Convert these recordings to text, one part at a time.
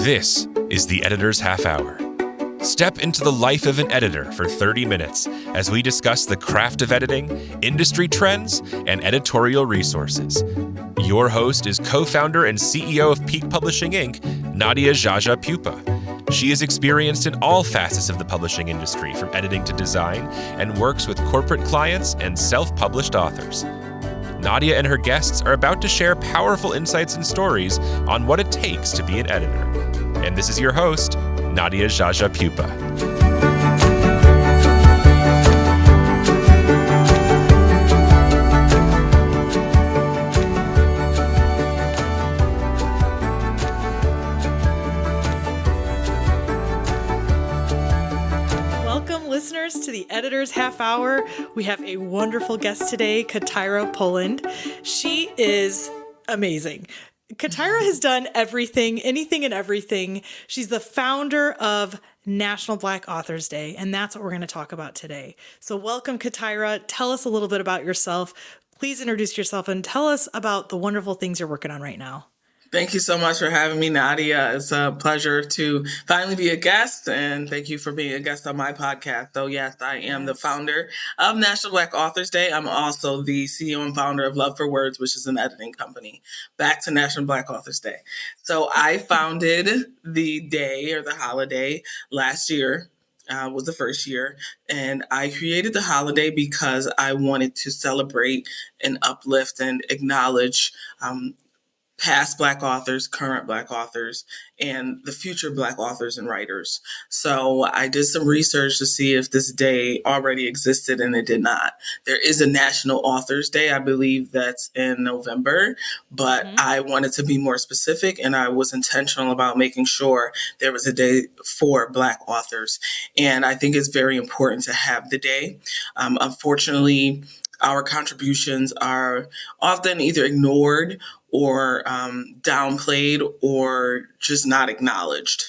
This is the Editor's Half Hour. Step into the life of an editor for 30 minutes as we discuss the craft of editing, industry trends, and editorial resources. Your host is co-founder and CEO of Peak Publishing Inc., Nadia Jaja Pupa. She is experienced in all facets of the publishing industry, from editing to design, and works with corporate clients and self-published authors. Nadia and her guests are about to share powerful insights and stories on what it takes to be an editor. And this is your host, Nadia Jaja Pupa. Welcome, listeners, to the Editor's Half Hour. We have a wonderful guest today, CaTyra Polland. She is amazing. CaTyra has done everything, anything and everything. She's the founder of National Black Authors Day, and that's what we're going to talk about today. So welcome, CaTyra. Tell us a little bit about yourself. Please introduce yourself and tell us about the wonderful things you're working on right now. Thank you so much for having me, Nadia. It's a pleasure to finally be a guest, and thank you for being a guest on my podcast. So yes, I am the founder of National Black Authors Day. I'm also the CEO and founder of Love for Words, which is an editing company. Back to National Black Authors Day. So I founded the day or the holiday last year. Was the first year, and I created the holiday because I wanted to celebrate and uplift and acknowledge past Black authors, current Black authors, and the future Black authors and writers. So I did some research to see if this day already existed, and it did not. There is a National Authors Day. I believe that's in November, but I wanted to be more specific, and I was intentional about making sure there was a day for Black authors. And I think it's very important to have the day. Unfortunately, our contributions are often either ignored or downplayed or just not acknowledged.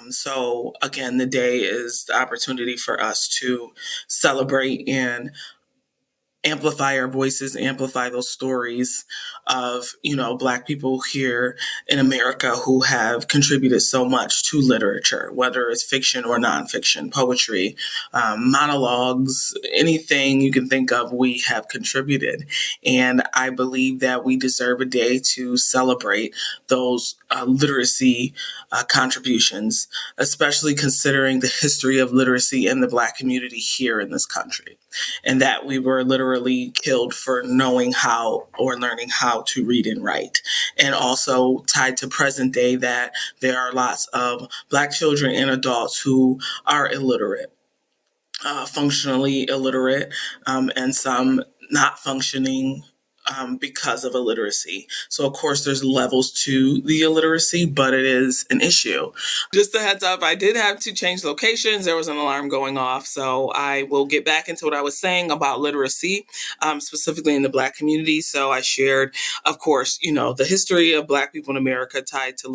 So again, the day is the opportunity for us to celebrate and amplify our voices, amplify those stories of, Black people here in America who have contributed so much to literature, whether it's fiction or nonfiction, poetry, monologues, anything you can think of, we have contributed. And I believe that we deserve a day to celebrate those literacy contributions, especially considering the history of literacy in the Black community here in this country, and that we were literally killed for knowing how or learning how to read and write. And also tied to present day, that there are lots of Black children and adults who are illiterate, functionally illiterate, and some not functioning because of illiteracy. So of course there's levels to the illiteracy, but it is an issue. Just a heads up, I did have to change locations. There was an alarm going off. So I will get back into what I was saying about literacy, specifically in the Black community. So I shared, of course, the history of Black people in America tied to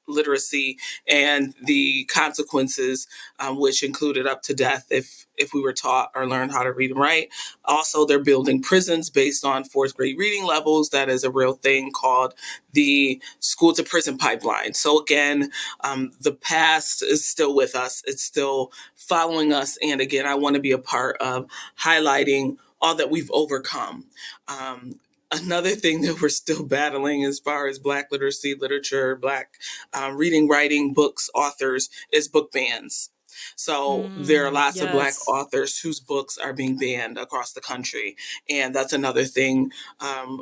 literacy and the consequences, which included up to death if we were taught or learned how to read and write. Also, they're building prisons based on fourth grade reading levels. That is a real thing called the school to prison pipeline. So again, the past is still with us. It's still following us. And again, I want to be a part of highlighting all that we've overcome. Another thing that we're still battling as far as Black literacy, literature, Black reading, writing, books, authors, is book bans. So there are lots of Black authors whose books are being banned across the country. And that's another thing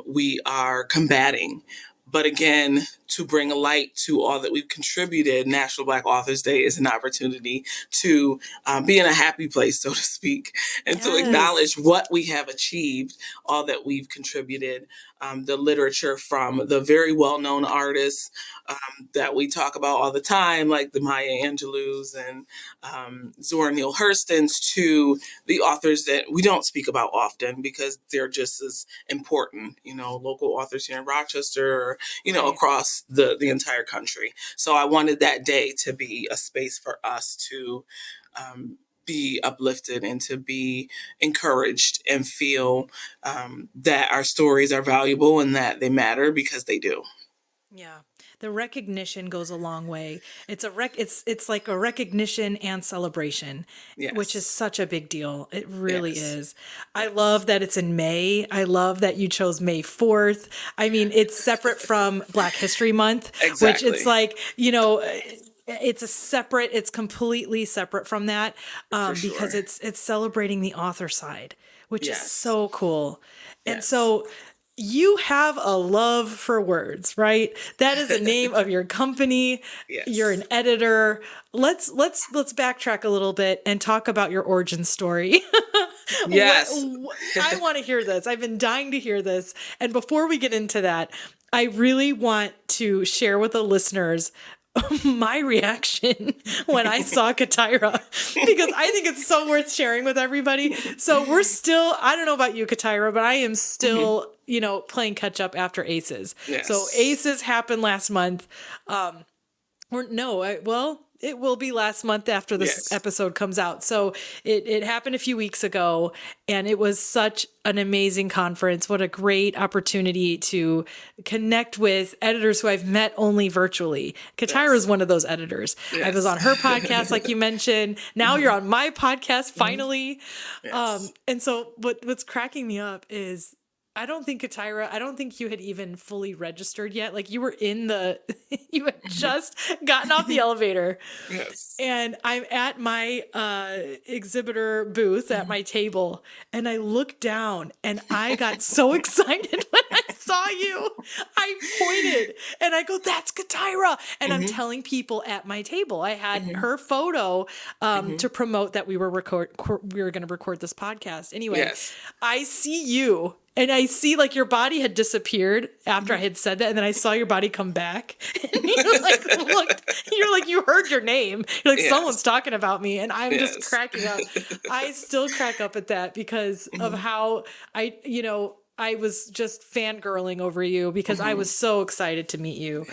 we are combating. But again, to bring a light to all that we've contributed, National Black Authors Day is an opportunity to be in a happy place, so to speak, and to acknowledge what we have achieved, all that we've contributed, the literature from the very well-known artists that we talk about all the time, like the Maya Angelou's and Zora Neale Hurston's, to the authors that we don't speak about often because they're just as important, local authors here in Rochester, or, across the entire country. So I wanted that day to be a space for us to be uplifted and to be encouraged and feel that our stories are valuable and that they matter, because they do. Yeah. The recognition goes a long way. It's like a recognition and celebration, which is Yes. such a big deal. It really Yes. is. I Yes. love that it's in May. I love that you chose May 4th. I mean, it's separate from Black History Month, which it's Exactly. like, it's completely separate from that, For because sure. it's celebrating the author side, which is Yes. so cool. And Yes. so you have a love for words, right? That is the name of your company. You're Yes. an editor. Let's backtrack a little bit and talk about your origin story. Yes. I want to hear this. I've been dying to hear this. And before we get into that, I really want to share with the listeners my reaction when I saw CaTyra, because I think it's so worth sharing with everybody. So I don't know about you, CaTyra, but I am still, playing catch up after Aces. So Yes. Aces happened last month. Or no, it will be last month after this Yes. episode comes out. So it happened a few weeks ago, and it was such an amazing conference. What a great opportunity to connect with editors who I've met only virtually. CaTyra is Yes. one of those editors. I was Yes. on her podcast, like you mentioned. Now you're on my podcast, finally. Yes. And so what's cracking me up is I don't think you had even fully registered yet. Like you were you had just gotten off the elevator, Yes. and I'm at my exhibitor booth at my table, and I look down and I got so excited when I saw you. I pointed and I go, "That's CaTyra." And I'm telling people at my table. I had her photo to promote that we were going to record this podcast. Anyway, Yes. I see you. And I see like your body had disappeared after I had said that. And then I saw your body come back. And you like looked, you're like, you heard your name. You're like, someone's Yes. talking about me. And I'm just Yes. cracking up. I still crack up at that because of how I was just fangirling over you because I was so excited to meet you.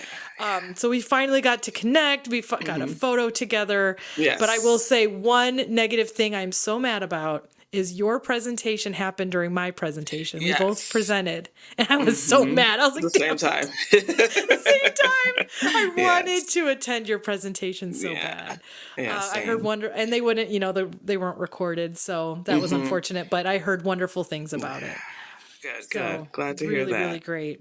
So we finally got to connect. We got a photo together. Yes. But I will say one negative thing I'm so mad about is your presentation happened during my presentation. Yes. We both presented, and I was so mad. I was like, At the same time. the same time. I wanted Yes. to attend your presentation so bad. Yeah, I heard and they wouldn't, they weren't recorded, so that was unfortunate. But I heard wonderful things about it. Good. So Good. Glad to really, hear that. really great.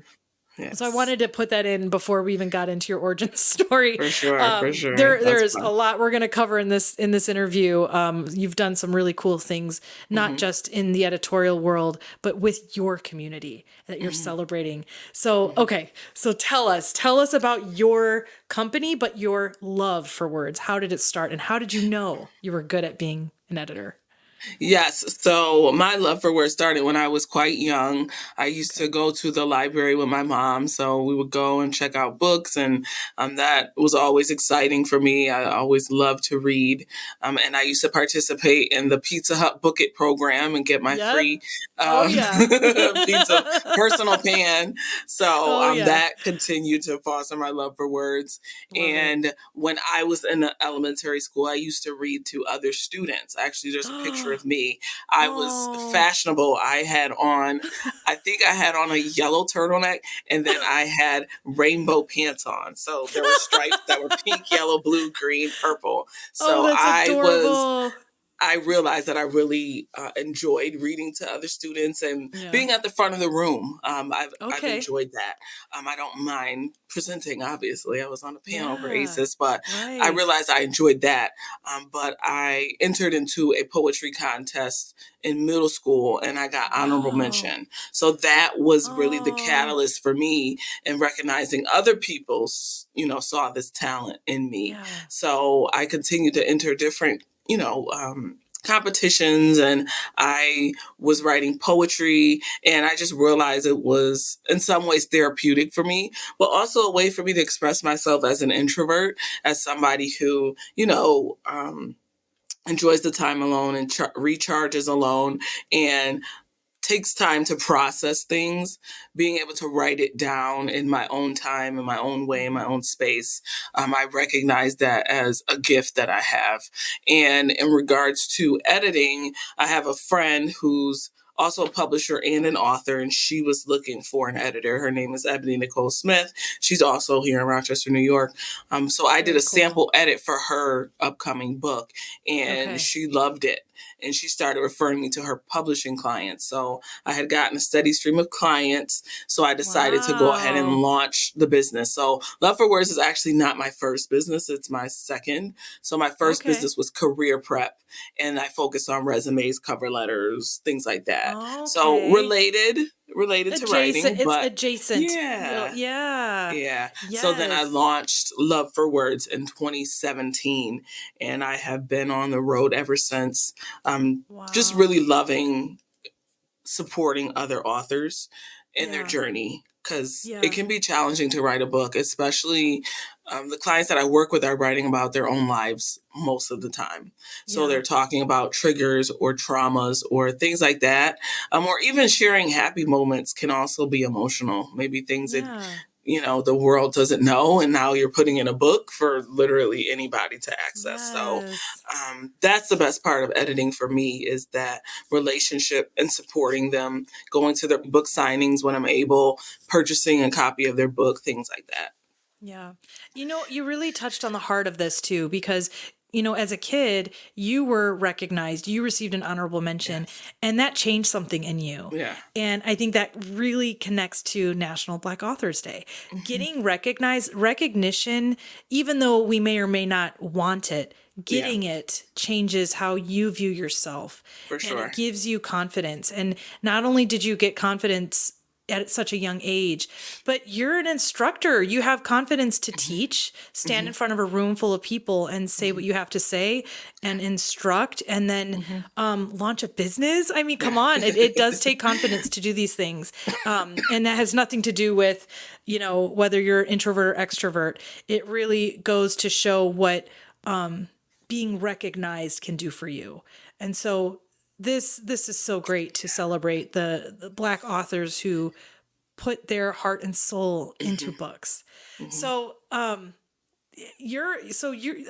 Yes. So I wanted to put that in before we even got into your origin story. For sure. For sure. There That's is fun. a lot we're going to cover in this interview. You've done some really cool things, not just in the editorial world, but with your community that you're celebrating. So, okay. So tell us about your company, but your love for words. How did it start, and how did you know you were good at being an editor? Yes. So my love for words started when I was quite young. I used to go to the library with my mom. So we would go and check out books, and that was always exciting for me. I always loved to read. And I used to participate in the Pizza Hut Book It program and get my Yep. free Oh, yeah. pizza personal pan. So Oh, yeah. that continued to foster my love for words. Love it. And when I was in elementary school, I used to read to other students. Actually, there's a picture of me. I was Oh. fashionable. I think I had on a yellow turtleneck, and then I had rainbow pants on. So there were stripes that were pink, yellow, blue, green, purple. So that's adorable. I realized that I really enjoyed reading to other students and being at the front of the room. I've enjoyed that. I don't mind presenting, obviously. I was on a panel for ACES, but I realized I enjoyed that. But I entered into a poetry contest in middle school, and I got honorable mention. So that was really the catalyst for me in recognizing other people, saw this talent in me. Yeah. So I continued to enter different competitions, and I was writing poetry, and I just realized it was in some ways therapeutic for me, but also a way for me to express myself as an introvert, as somebody who, enjoys the time alone and recharges alone and takes time to process things. Being able to write it down in my own time, in my own way, in my own space, I recognize that as a gift that I have. And in regards to editing, I have a friend who's also a publisher and an author, and she was looking for an editor. Her name is Ebony Nicole Smith. She's also here in Rochester, New York. So I did Very a cool. sample edit for her upcoming book, and Okay. she loved it. And she started referring me to her publishing clients. So I had gotten a steady stream of clients. So I decided to go ahead and Wow. launch the business. So Love for Words is actually not my first business. It's my second. So my first Okay. business was Career Prep, and I focused on resumes, cover letters, things like that. So Okay. related to writing, Adjacent. It's but adjacent. yeah. Yeah. Yeah. So then I Yes. launched Love for Words in 2017, and I have been on the road ever since. Just Wow. really loving supporting other authors in their Yeah. journey, because Yeah. it can be challenging to write a book, especially the clients that I work with are writing about their own lives most of the time. So Yeah. they're talking about triggers or traumas or things like that. Or even sharing happy moments can also be emotional. Maybe things that Yeah. the world doesn't know, and now you're putting in a book for literally anybody to access. So Yes. that's the best part of editing for me, is that relationship and supporting them, going to their book signings when I'm able, purchasing a copy of their book, things like that. Yeah. You really touched on the heart of this too, because, as a kid, you were recognized, you received an honorable mention, Yes. and that changed something in you. Yeah. And I think that really connects to National Black Authors Day. Getting recognition, even though we may or may not want it, getting it changes how you view yourself. For And sure. it gives you confidence. And not only did you get confidence at such a young age, but you're an instructor. You have confidence to teach, stand in front of a room full of people and say what you have to say and instruct, and then launch a business. I mean, come on. It does take confidence to do these things. And that has nothing to do with, whether you're introvert or extrovert. It really goes to show what being recognized can do for you. And so this is so great to celebrate the Black authors who put their heart and soul into books. So you're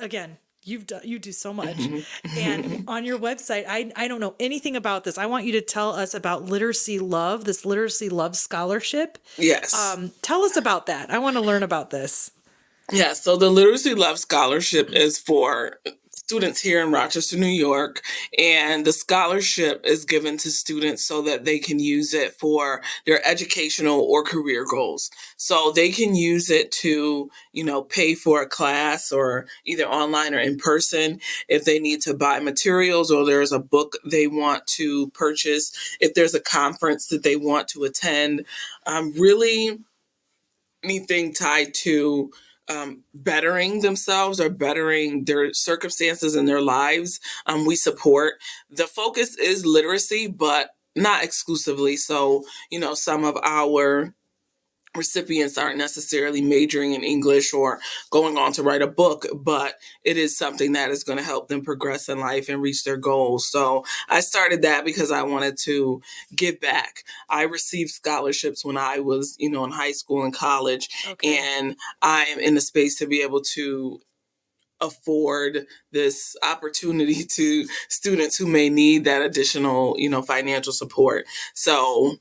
again, you do so much. And on your website, I don't know anything about this. I want you to tell us about Literacy Love, this Literacy Love scholarship. Yes. Tell us about that. I want to learn about this. Yeah, so the Literacy Love Scholarship is for students here in Rochester, New York, and the scholarship is given to students so that they can use it for their educational or career goals. So they can use it to, pay for a class, or either online or in person, if they need to buy materials, or there's a book they want to purchase, if there's a conference that they want to attend, really anything tied to bettering themselves or bettering their circumstances in their lives, we support. The focus is literacy, but not exclusively. So, some of our recipients aren't necessarily majoring in English or going on to write a book, but it is something that is going to help them progress in life and reach their goals. So I started that because I wanted to give back. I received scholarships when I was, in high school and college, and I am in a space to be able to afford this opportunity to students who may need that additional, financial support. So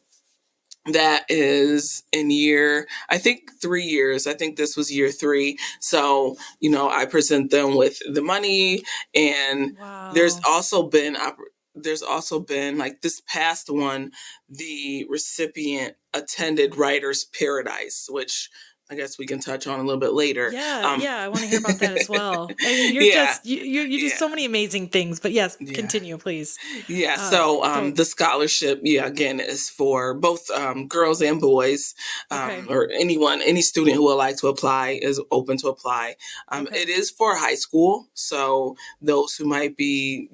that is in I think 3 years. I think this was year 3. So, I present them with the money, and there's also been like this past one, the recipient attended Writer's Paradise, which I guess we can touch on a little bit later. Yeah, I want to hear about that as well. I mean, you're just you do so many amazing things. But yes, continue, please. Yeah. So the scholarship, again, is for both girls and boys, or any student who would like to apply is open to apply. It is for high school, so those who might be,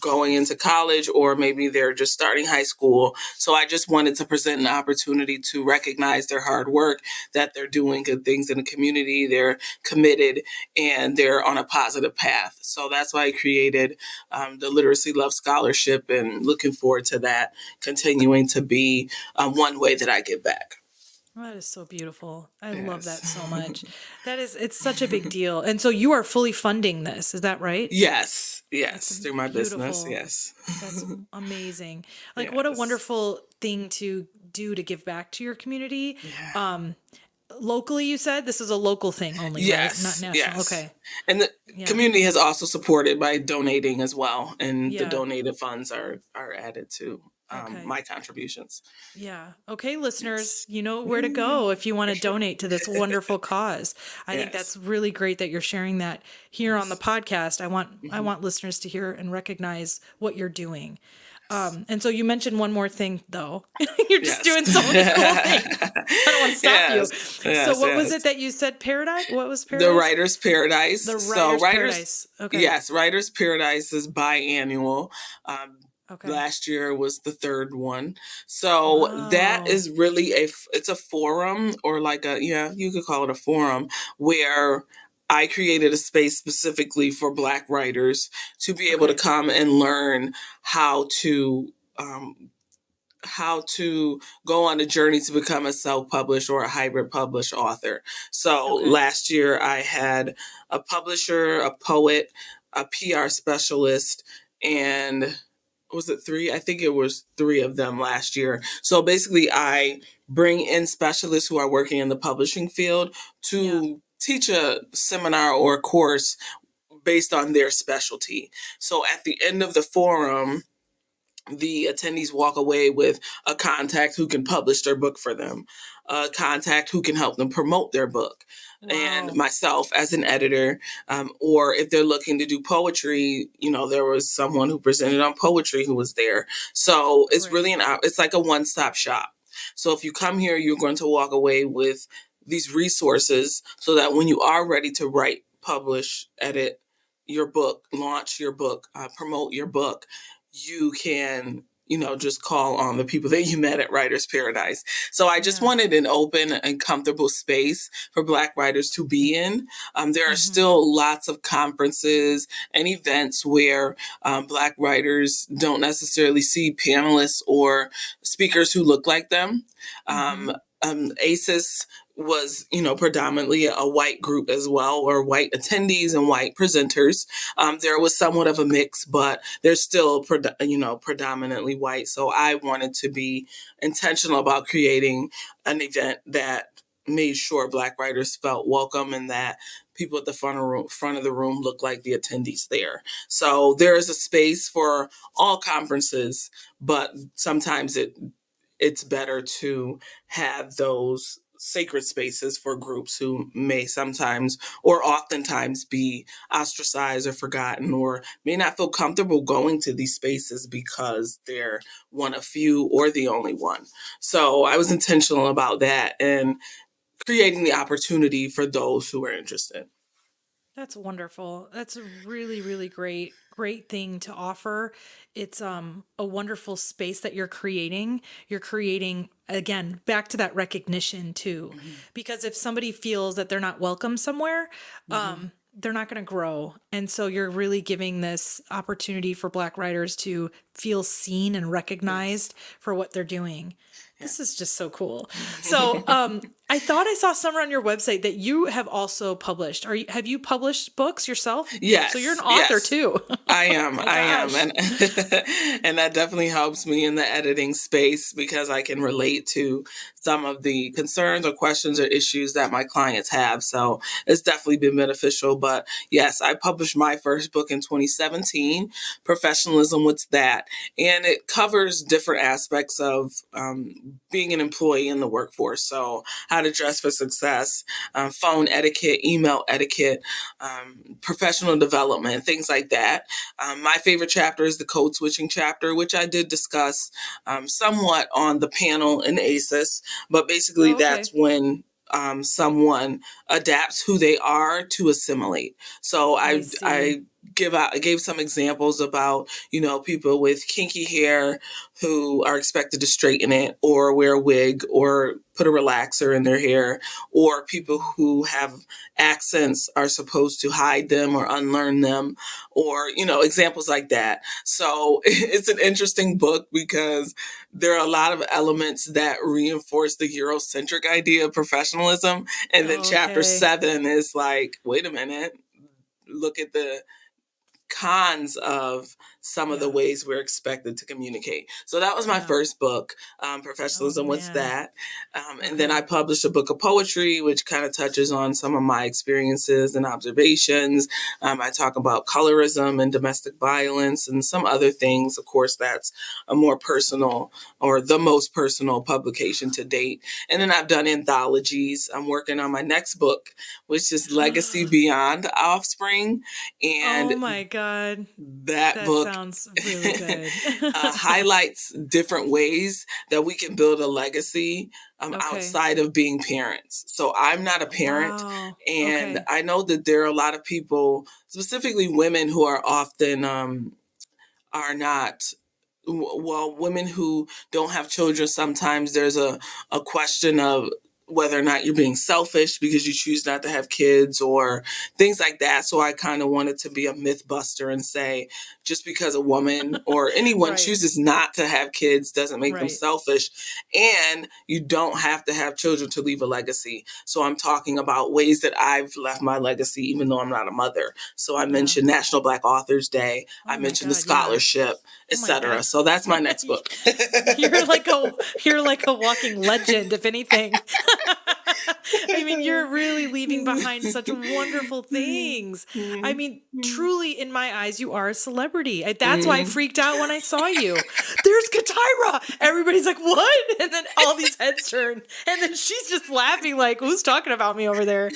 going into college, or maybe they're just starting high school. So I just wanted to present an opportunity to recognize their hard work, that they're doing good things in the community, they're committed, and they're on a positive path. So that's why I created the Literacy Love Scholarship, and looking forward to that continuing to be one way that I give back. Oh, that is so beautiful. I love that Yes. so much. It's such a big deal. And so you are fully funding this, is that right? Yes. That's Yes. Through my business. beautiful. Yes. That's amazing. Like, what a Yes. wonderful thing to do to give back to your community. Yeah. Locally, you said this is a local thing only, right? Not Yes. national. Yes. Okay. And the Yeah. community has also supported by donating as well. And the Yeah. donated funds are added to Okay. my contributions. Yeah. Okay, listeners, Yes. you know where to go if you want to donate to this wonderful cause. I think Yes. that's really great that you're sharing that here on the Yes. podcast. I Mhm. want listeners to hear and recognize what you're doing. Yes. And so you mentioned one more thing though. You're just Yes. doing so many cool things. I don't want to stop you. Yes. So Yes. what was it Yes. that you said? Paradise? What was The paradise? Writer's Paradise. The So Writer's Writers, Paradise. Okay. yes, Writer's Paradise is biannual. Um, Okay. Last year was the third one. So that Wow. is really it's a forum, or like you could call it a forum, where I created a space specifically for Black writers to be able to Okay. come and learn um, how to go on a journey to become a self-published or a hybrid published author. So Okay. last year I had a publisher, a poet, a PR specialist, and was it three? I think it was three of them last year. So basically I bring in specialists who are working in the publishing field to teach a seminar or a course based on their specialty. So at the end of the forum, the attendees walk away with a contact who can publish their book for them, a contact who can help them promote their book, and Wow. myself as an editor. Or if they're looking to do poetry, there was someone who presented on poetry who was there. So it's really Great. it's like a one-stop shop. So if you come here, you're going to walk away with these resources so that when you are ready to write, publish, edit your book, launch your book, promote your book, you can, just call on the people that you met at Writer's Paradise. So I just Yeah. wanted an open and comfortable space for Black writers to be in. There are Mhm. still lots of conferences and events where Black writers don't necessarily see panelists or speakers who look like them. ACES was, predominantly a white group as well, or white attendees and white presenters. There was somewhat of a mix, but there's still, predominantly white. So I wanted to be intentional about creating an event that made sure Black writers felt welcome and that people at the front of the room look like the attendees there. So there is a space for all conferences, but sometimes it's better to have those sacred spaces for groups who may sometimes or oftentimes be ostracized or forgotten, or may not feel comfortable going to these spaces because they're one of few or the only one. So I was intentional about that and creating the opportunity for those who are interested. That's wonderful. That's a really, really great thing to offer. It's a wonderful space that you're creating. You're creating, again, back to that recognition too. Mm-hmm. Because if somebody feels that they're not welcome somewhere, they're not going to grow. And so you're really giving this opportunity for Black writers to feel seen and recognized for what they're doing. This is just so cool. So, I thought I saw somewhere on your website that you have also published. Have you published books yourself? Yes. So you're an author yes. too. I am. My I am. gosh. And that definitely helps me in the editing space because I can relate to some of the concerns or questions or issues that my clients have. So it's definitely been beneficial. But yes, I published my first book in 2017, Professionalism, What's That? And it covers different aspects of being an employee in the workforce. So how to dress for success, phone etiquette, email etiquette, professional development, things like that. My favorite chapter is the code switching chapter, which I did discuss somewhat on the panel in ACES, but basically Oh, okay. that's when someone adapts who they are to assimilate. So I see. I gave some examples about, people with kinky hair who are expected to straighten it or wear a wig or put a relaxer in their hair, or people who have accents are supposed to hide them or unlearn them, or, examples like that. So it's an interesting book because there are a lot of elements that reinforce the Eurocentric idea of professionalism. And then chapter 7 is like, wait a minute, look at the cons of some of the ways we're expected to communicate. So that was my first book, Professionalism. What's that? And then I published a book of poetry, which kind of touches on some of my experiences and observations. I talk about colorism and domestic violence and some other things. Of course, that's a more personal, or the most personal publication to date. And then I've done anthologies. I'm working on my next book, which is Legacy Beyond Offspring. And oh my God. That book sounds really good. Highlights different ways that we can build a legacy outside of being parents. So I'm not a parent. Wow. And I know that there are a lot of people, specifically women, who are often are not, well, women who don't have children. Sometimes there's a question of whether or not you're being selfish because you choose not to have kids or things like that. So I kind of wanted to be a myth buster and say, just because a woman or anyone chooses not to have kids doesn't make them selfish. And you don't have to have children to leave a legacy. So I'm talking about ways that I've left my legacy, even though I'm not a mother. So I mentioned National Black Authors Day. I mentioned the scholarship, etc. So that's my next book. You're like a walking legend, if anything. I mean, you're really leaving behind such wonderful things. I mean, truly, in my eyes, you are a celebrity. That's why I freaked out when I saw you. There's CaTyra. Everybody's like, what? And then all these heads turn. And then she's just laughing like, who's talking about me over there?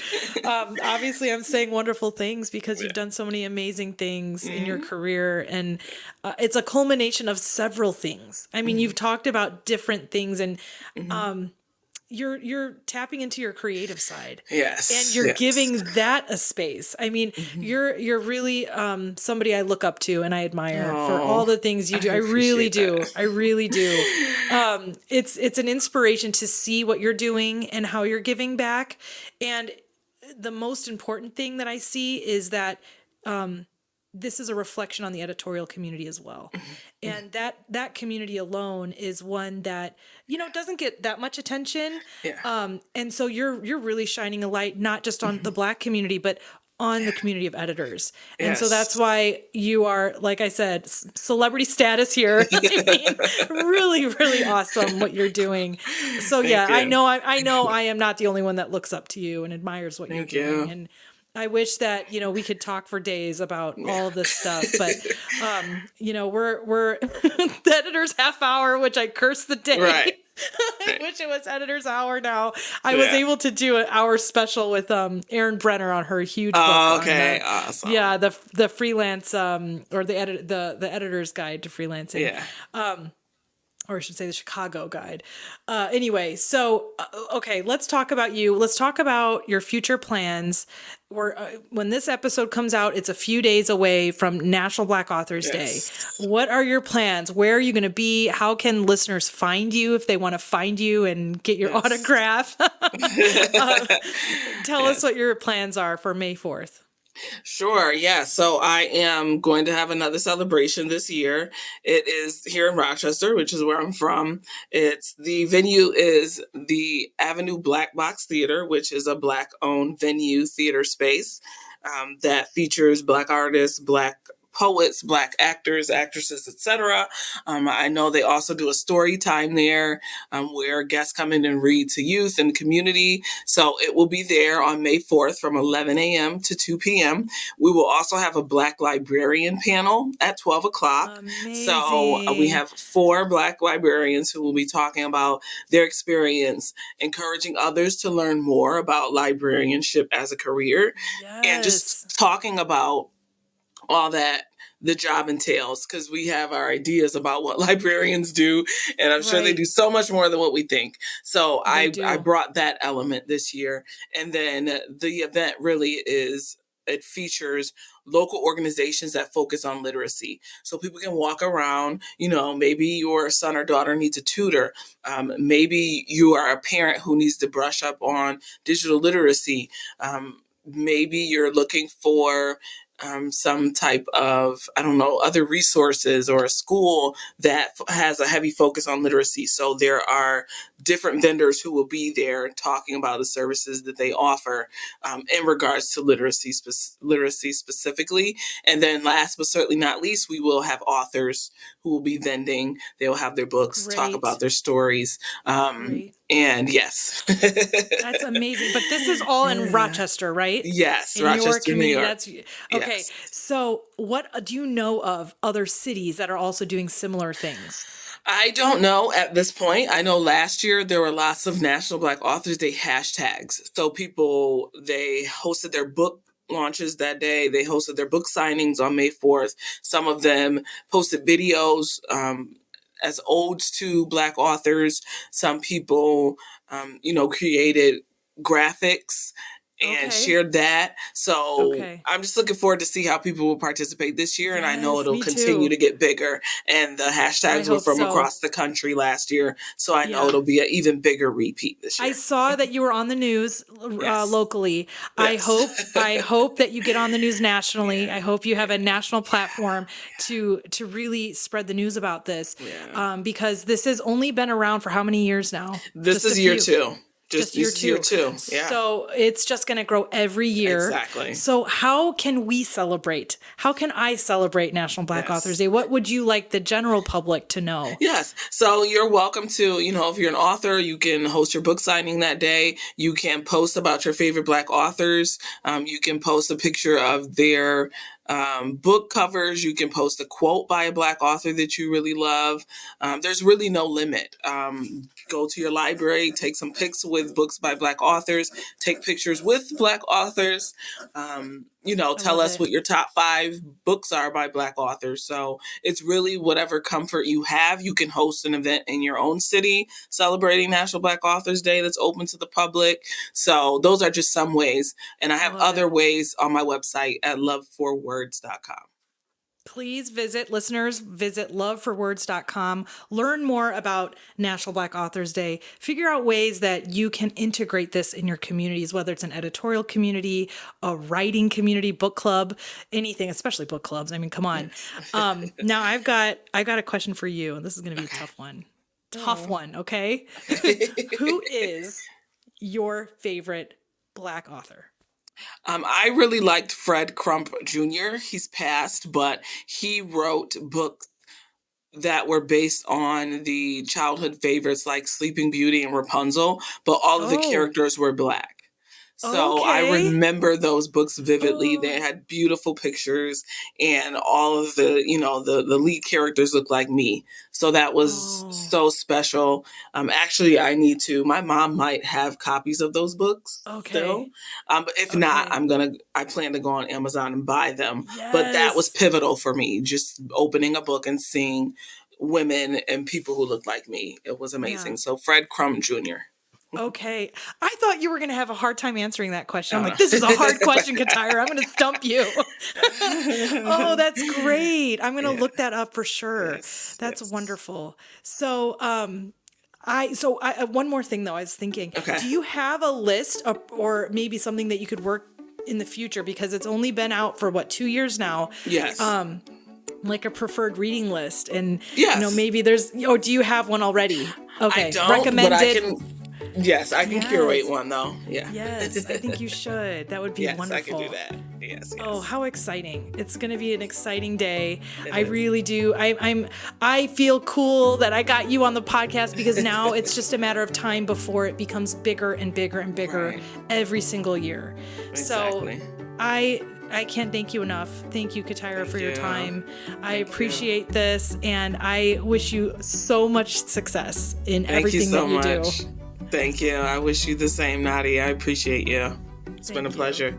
Obviously, I'm saying wonderful things because you've done so many amazing things in your career. And it's a culmination of several things. I mean, you've talked about different things and you're tapping into your creative side. Yes. And you're giving that a space. I mean, you're really somebody I look up to and I admire for all the things you do. I really do. I really do. It's an inspiration to see what you're doing and how you're giving back. And the most important thing that I see is that this is a reflection on the editorial community as well. And that community alone is one that, doesn't get that much attention. Yeah. And so you're really shining a light, not just on the Black community, but on the community of editors. And so that's why you are, like I said, celebrity status here. I mean, really, really awesome what you're doing. So I know I am not the only one that looks up to you and admires what you're doing. And I wish that, we could talk for days about all of this stuff, but, we're the editor's half hour, which I cursed the day. Right. I wish it was editor's hour now. I was able to do an hour special with Erin Brenner on her huge book. Oh, okay. Awesome. Yeah. The freelance, or the editor's guide to freelancing. Yeah. Or I should say the Chicago Guide. Anyway, so, okay, let's talk about you. Let's talk about your future plans. When this episode comes out, it's a few days away from National Black Authors Day. What are your plans? Where are you going to be? How can listeners find you if they want to find you and get your autograph? Tell us what your plans are for May 4th. Sure. Yeah. So I am going to have another celebration this year. It is here in Rochester, which is where I'm from. The venue is the Avenue Black Box Theater, which is a Black-owned venue theater space that features Black artists, Black poets, Black actors, actresses, etc. I know they also do a story time there where guests come in and read to youth and community. So it will be there on May 4th from 11 a.m. to 2 p.m. We will also have a Black librarian panel at 12 o'clock. Amazing. So we have 4 Black librarians who will be talking about their experience, encouraging others to learn more about librarianship as a career, and just talking about all that the job entails, because we have our ideas about what librarians do, and I'm sure they do so much more than what we think. So I brought that element this year, and then the event really is it features local organizations that focus on literacy. So people can walk around, maybe your son or daughter needs a tutor. Maybe you are a parent who needs to brush up on digital literacy. Maybe you're looking for some type of, other resources, or a school that has a heavy focus on literacy. So there are different vendors who will be there talking about the services that they offer in regards to literacy specifically. And then last but certainly not least, we will have authors who will be vending. They will have their books, talk about their stories. And yes. That's amazing. But this is all in Rochester, right? Yes, in Rochester, your community. New York. That's okay. Yes. So what do you know of other cities that are also doing similar things? I don't know at this point. I know last year there were lots of National Black Authors Day hashtags. So people, they hosted their book launches that day. They hosted their book signings on May 4th. Some of them posted videos as odes to Black authors. Some people, created graphics and shared that. So I'm just looking forward to see how people will participate this year. And I know it'll continue to get bigger. And the hashtags were from across the country last year. So I know it'll be an even bigger repeat this year. I saw that you were on the news locally. Yes. I hope that you get on the news nationally. I hope you have a national platform to really spread the news about this. Because this has only been around for how many years now? This is year 2. Just year two. Yeah. So it's just going to grow every year. Exactly. So how can we celebrate? How can I celebrate National Black Authors Day? What would you like the general public to know? Yes. So you're welcome to, if you're an author, you can host your book signing that day. You can post about your favorite Black authors. You can post a picture of their book covers. You can post a quote by a Black author that you really love. There's really no limit. Go to your library, take some pics with books by Black authors, take pictures with Black authors. Tell us what your top 5 books are by Black authors. So it's really whatever comfort you have. You can host an event in your own city celebrating National Black Authors Day that's open to the public. So those are just some ways. And I have other ways on my website at loveforwords.com. Please visit loveforwords.com. Learn more about National Black Authors Day. Figure out ways that you can integrate this in your communities, whether it's an editorial community, a writing community, book club, anything, especially book clubs. I mean, come on. Now I've got a question for you, and this is going to be a tough one. Okay? Who is your favorite Black author? I really liked Fred Crump Jr. He's passed, but he wrote books that were based on the childhood favorites like Sleeping Beauty and Rapunzel, but all of the characters were Black. So I remember those books vividly. They had beautiful pictures, and all of the, the lead characters looked like me. So that was so special. Actually, my mom might have copies of those books still. But if not, I plan to go on Amazon and buy them. Yes. But that was pivotal for me, just opening a book and seeing women and people who looked like me. It was amazing. Yeah. So Fred Crump Jr. Okay. I thought you were going to have a hard time answering that question. I'm like, this is a hard question, CaTyra. I'm going to stump you. Oh, that's great. I'm going to look that up for sure. Yes, that's wonderful. So, one more thing though, I was thinking, do you have a list or maybe something that you could work in the future? Because it's only been out for 2 years now. Yes. Like a preferred reading list, and maybe there's. Oh, do you have one already? Okay, I don't, recommended. But I can. Yes, I can curate one though. Yeah. Yes, I think you should. That would be wonderful. Yes, I can do that. Yes. Oh, how exciting. It's going to be an exciting day. I really do. I feel cool that I got you on the podcast, because now it's just a matter of time before it becomes bigger and bigger and bigger every single year. Exactly. So I can't thank you enough. Thank you, CaTyra, for your time. I appreciate this, and I wish you so much success in everything that you do. Thank you. I wish you the same, Nadia. I appreciate you. It's been a pleasure.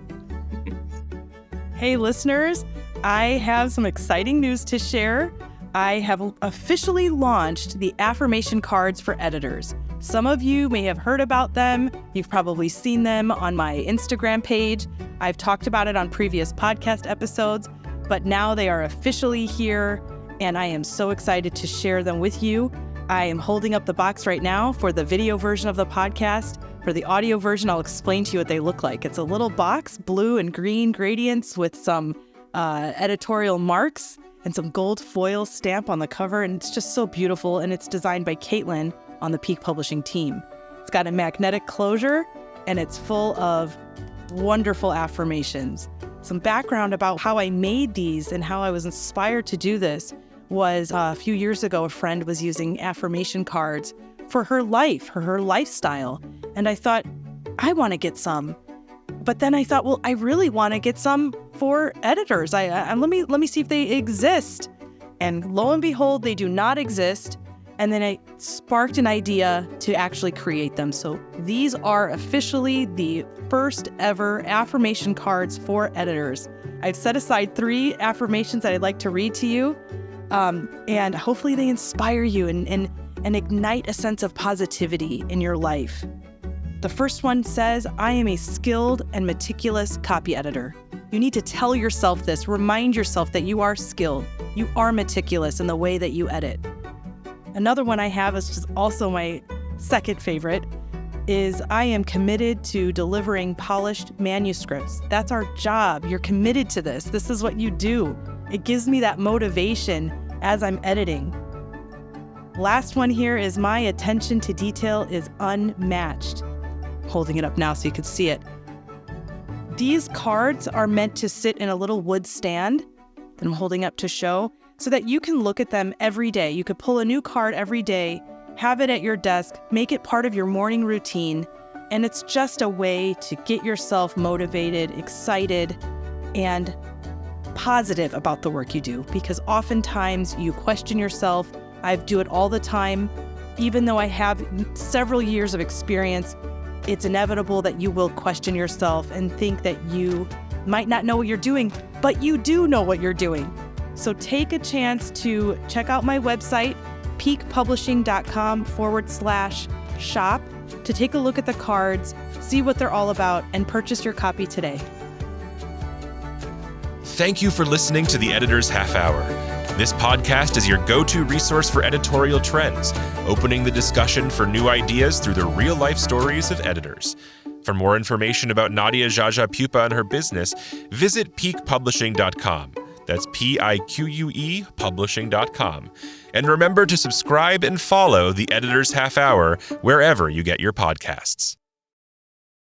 Hey, listeners, I have some exciting news to share. I have officially launched the affirmation cards for editors. Some of you may have heard about them. You've probably seen them on my Instagram page. I've talked about it on previous podcast episodes, but now they are officially here, and I am so excited to share them with you. I am holding up the box right now for the video version of the podcast. For the audio version, I'll explain to you what they look like. It's a little box, blue and green gradients with some editorial marks and some gold foil stamp on the cover, and it's just so beautiful, and it's designed by Caitlin on the Peak Publishing team. It's got a magnetic closure, and it's full of wonderful affirmations. Some background about how I made these and how I was inspired to do this was a few years ago, a friend was using affirmation cards for her life, her lifestyle. And I thought, I want to get some. But then I thought, well, I really want to get some for editors. Let me see if they exist. And lo and behold, they do not exist. And then I sparked an idea to actually create them. So these are officially the first ever affirmation cards for editors. I've set aside 3 affirmations that I'd like to read to you. And hopefully they inspire you and ignite a sense of positivity in your life. The first one says, I am a skilled and meticulous copy editor. You need to tell yourself this, remind yourself that you are skilled. You are meticulous in the way that you edit. Another one I have is just also my second favorite is I am committed to delivering polished manuscripts. That's our job. You're committed to this. This is what you do. It gives me that motivation as I'm editing. Last one here is my attention to detail is unmatched. Holding it up now so you can see it. These cards are meant to sit in a little wood stand that I'm holding up to show so that you can look at them every day. You could pull a new card every day, have it at your desk, make it part of your morning routine, and it's just a way to get yourself motivated, excited, and positive about the work you do, because oftentimes you question yourself. I do it all the time. Even though I have several years of experience, it's inevitable that you will question yourself and think that you might not know what you're doing, but you do know what you're doing. So take a chance to check out my website, peakpublishing.com/shop, to take a look at the cards, see what they're all about, and purchase your copy today. Thank you for listening to the Editor's Half Hour. This podcast is your go-to resource for editorial trends, opening the discussion for new ideas through the real-life stories of editors. For more information about Nadia Jaja Pupa and her business, visit peakpublishing.com. That's PIQUE publishing.com. And remember to subscribe and follow the Editor's Half Hour wherever you get your podcasts.